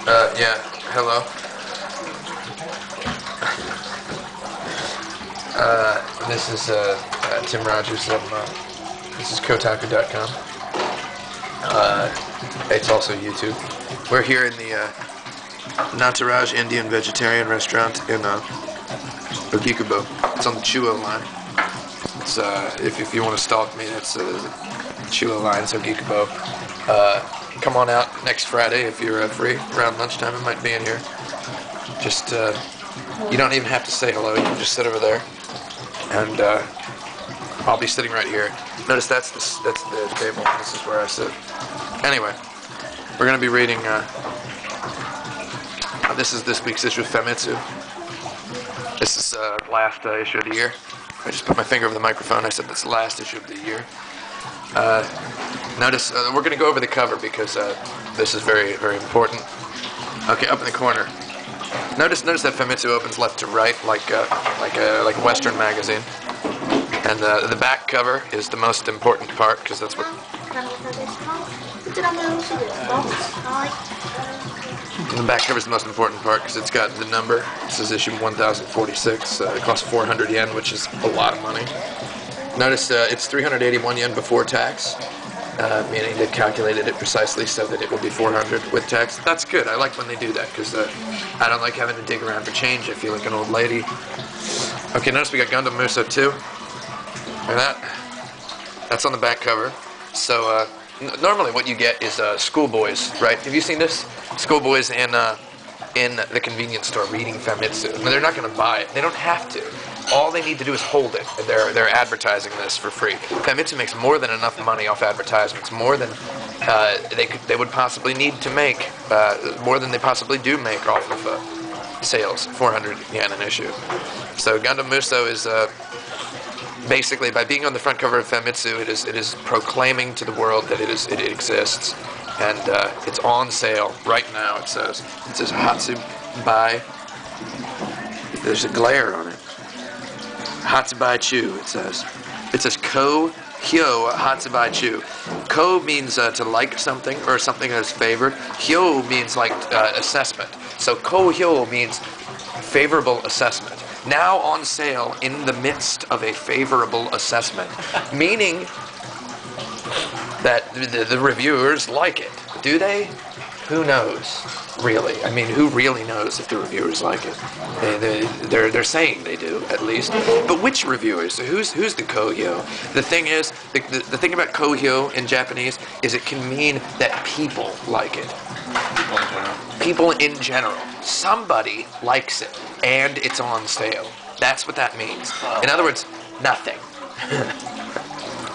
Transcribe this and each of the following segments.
Yeah, hello. This is Tim Rogers from, this is Kotaku.com. It's also YouTube. We're here in the Nataraj Indian vegetarian restaurant in Ogikubo. It's on the Chuo line. It's, if you want to stalk me, that's Chuo line, so Ogikubo. Come on out next Friday if you're free. Around lunchtime, I might be in here. Just, you don't even have to say hello. You can just sit over there. And I'll be sitting right here. Notice that's the table. This is where I sit. Anyway, we're going to be reading, this is this week's issue of Famitsu. This is last issue of the year. I just put my finger over the microphone. I said that's the last issue of the year. Notice, we're going to go over the cover because this is very, very important. Okay, up in the corner. Notice that Famitsu opens left to right like a Western magazine. And the back cover is the most important part because that's what... The back cover is the most important part because it's got the number. This is issue 1046. It costs 400 yen, which is a lot of money. Notice it's 381 yen before tax, meaning they've calculated it precisely so that it will be 400 with tax. That's good. I like when they do that because I don't like having to dig around for change. I feel like an old lady. Okay, notice we got Gundam Muso 2. Look at that. That's on the back cover. So normally what you get is schoolboys, right? Have you seen this? Schoolboys in the convenience store reading Famitsu. I mean, they're not going to buy it. They don't have to. All they need to do is hold it. They're advertising this for free. Famitsu makes more than enough money off advertisements, more than they would possibly need to make, more than they possibly do make off of sales. 400 yen an issue. So Gundam Muso is basically, by being on the front cover of Famitsu, it is proclaiming to the world that it exists, and it's on sale right now. It says Hatsubai. There's a glare on it. Hatsubai Chu, it says. It says Ko Hyo Hatsubai Chu. Ko means to like something or something that is favored. Hyo means like assessment. So Ko Hyo means favorable assessment. Now on sale in the midst of a favorable assessment. Meaning that the reviewers like it. Do they? Who knows? Really? I mean, who really knows if the reviewers like it? They're saying they do, at least. But which reviewers? Who's the kohyo? The thing is, the thing about kohyo in Japanese is it can mean that people like it. People in general. Somebody likes it, and it's on sale. That's what that means. In other words, nothing.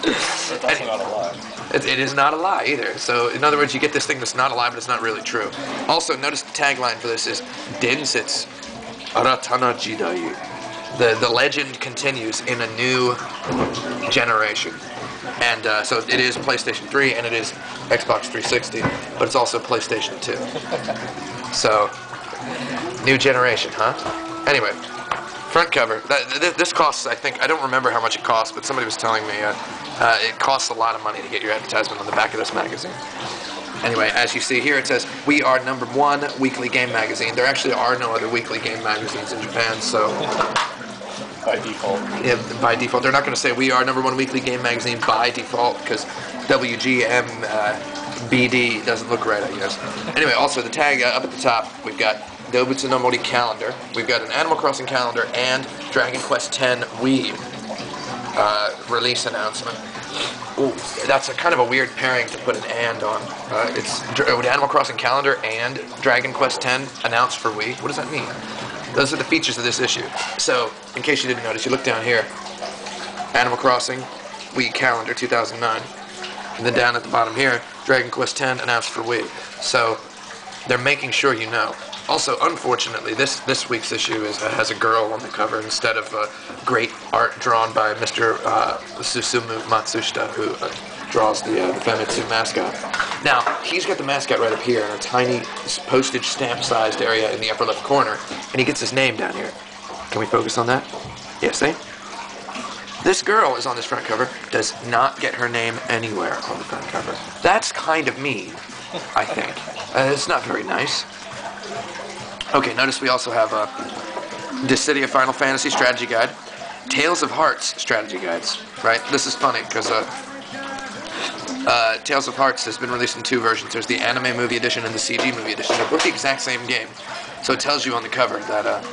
That's also not a lie. It is not a lie either. So, in other words, you get this thing that's not a lie, but it's not really true. Also, notice the tagline for this is Densetsu Aratana Jidai. The legend continues in a new generation. And so it is PlayStation 3 and it is Xbox 360, but it's also PlayStation 2. So, new generation, huh? Anyway, front cover. This costs, I think, I don't remember how much it costs, but somebody was telling me it costs a lot of money to get your advertisement on the back of this magazine. Anyway, as you see here, it says, we are #1 weekly game magazine. There actually are no other weekly game magazines in Japan, so... By default. Yeah, by default. They're not going to say we are #1 weekly game magazine by default, because WGMBD doesn't look right, I guess. Anyway, also the tag up at the top, we've got Dobutsu no Mori calendar. We've got an Animal Crossing calendar and Dragon Quest X Wii release announcement. Ooh, that's a kind of a weird pairing to put an "and" on. It's Animal Crossing calendar and Dragon Quest X announced for Wii. What does that mean? Those are the features of this issue. So, in case you didn't notice, you look down here. Animal Crossing Wii calendar 2009. And then down at the bottom here, Dragon Quest X announced for Wii. So, they're making sure you know. Also, unfortunately, this week's issue has a girl on the cover instead of great art drawn by Mr. Susumu Matsushita, who draws the Famitsu mascot. Now, he's got the mascot right up here in a tiny postage stamp-sized area in the upper left corner, and he gets his name down here. Can we focus on that? Yeah, see? This girl is on this front cover, does not get her name anywhere on the front cover. That's kind of mean, I think. It's not very nice. Okay, notice we also have Dissidia Final Fantasy Strategy Guide, Tales of Hearts Strategy Guides, right? This is funny because Tales of Hearts has been released in 2 versions. There's the anime movie edition and the CG movie edition. They're both the exact same game. So it tells you on the cover that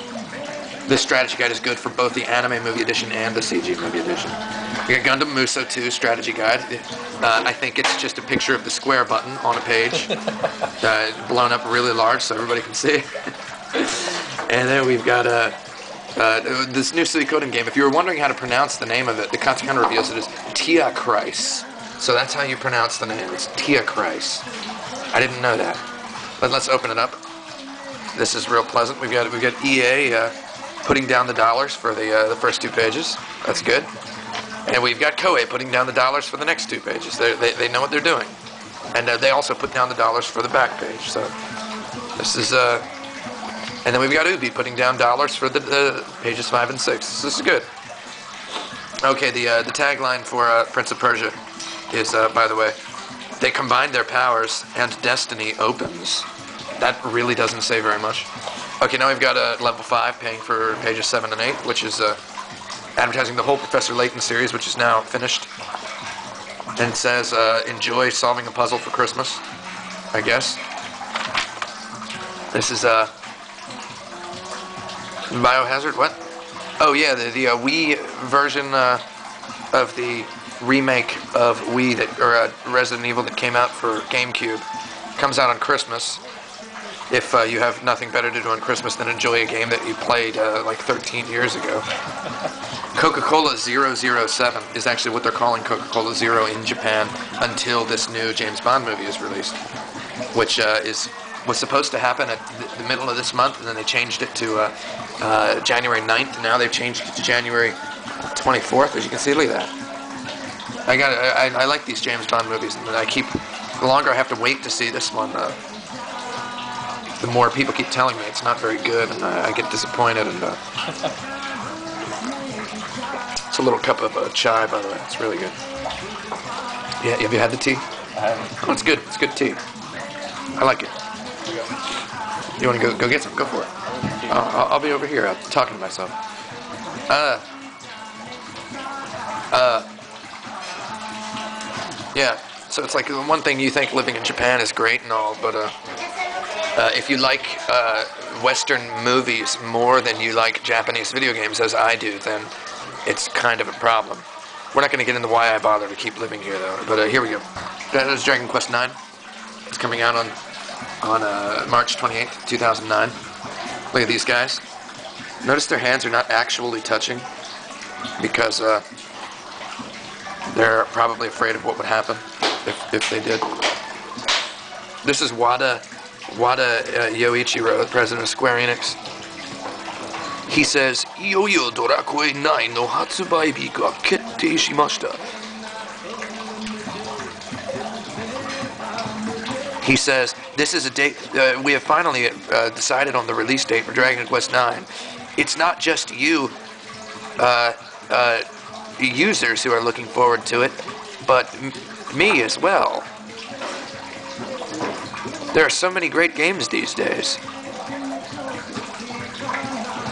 this strategy guide is good for both the anime movie edition and the CG movie edition. We got Gundam Muso 2 strategy guide. I think it's just a picture of the square button on a page, blown up really large so everybody can see. And then we've got this new Suikoden game. If you were wondering how to pronounce the name of it, the Katakana reveals it as Tia Kreis. So that's how you pronounce the name. It's Tia Kreis. I didn't know that. But let's open it up. This is real pleasant. We've got EA putting down the dollars for the first 2 pages. That's good. And we've got Koei putting down the dollars for the next 2 pages. They know what they're doing. And they also put down the dollars for the back page. So this is and then we've got Ubi putting down dollars for the pages 5 and 6. This is good. Okay, the tagline for Prince of Persia is, by the way, they combine their powers and destiny opens. That really doesn't say very much. Okay, now we've got level 5 paying for pages 7 and 8, which is advertising the whole Professor Layton series, which is now finished. And it says, enjoy solving a puzzle for Christmas, I guess. This is Biohazard, what? Oh yeah, the Wii version of the remake of Wii Resident Evil that came out for GameCube comes out on Christmas. If you have nothing better to do on Christmas than enjoy a game that you played like 13 years ago. Coca-Cola 007 is actually what they're calling Coca-Cola Zero in Japan until this new James Bond movie is released, which was supposed to happen at the middle of this month, and then they changed it to January 9th, and now they've changed it to January 24th. As you can see, look at that. I like these James Bond movies, and the longer I have to wait to see this one, the more people keep telling me it's not very good, and I get disappointed. And it's a little cup of chai, by the way. It's really good. Yeah, have you had the tea? I haven't. Oh, it's good. It's good tea. I like it. You want to go get some? Go for it. I'll be over here talking to myself. Yeah. So it's like the one thing you think living in Japan is great and all, but if you like Western movies more than you like Japanese video games, as I do, then it's kind of a problem. We're not going to get into why I bother to keep living here, though. But here we go. That is Dragon Quest IX. It's coming out on March 28th, 2009. Look at these guys. Notice their hands are not actually touching because they're probably afraid of what would happen if they did. This is Wada Yoichiro, the president of Square Enix. He says, "Iyoyo Dorakoi 9 no hatsubai biku wa kettei shimashita." He says, "This is a date. We have finally decided on the release date for Dragon Quest IX. It's not just you, users, who are looking forward to it, but me as well. There are so many great games these days."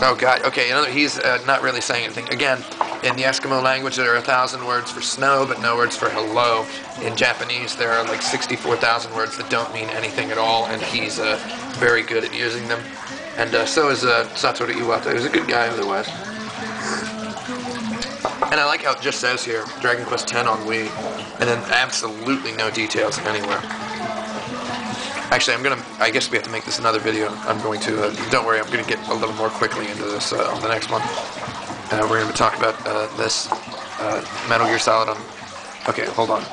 Oh God. Okay, he's not really saying anything. Again, in the Eskimo language, there are 1,000 words for snow, but no words for hello. In Japanese, there are like 64,000 words that don't mean anything at all, and he's very good at using them. And so is Satoru Iwata, who's a good guy otherwise. And I like how it just says here, Dragon Quest X on Wii, and then absolutely no details anywhere. Actually, I guess we have to make this another video. I'm going to, don't worry, I'm going to get a little more quickly into this on the next one. We're going to talk about this Metal Gear Solid on, okay, hold on.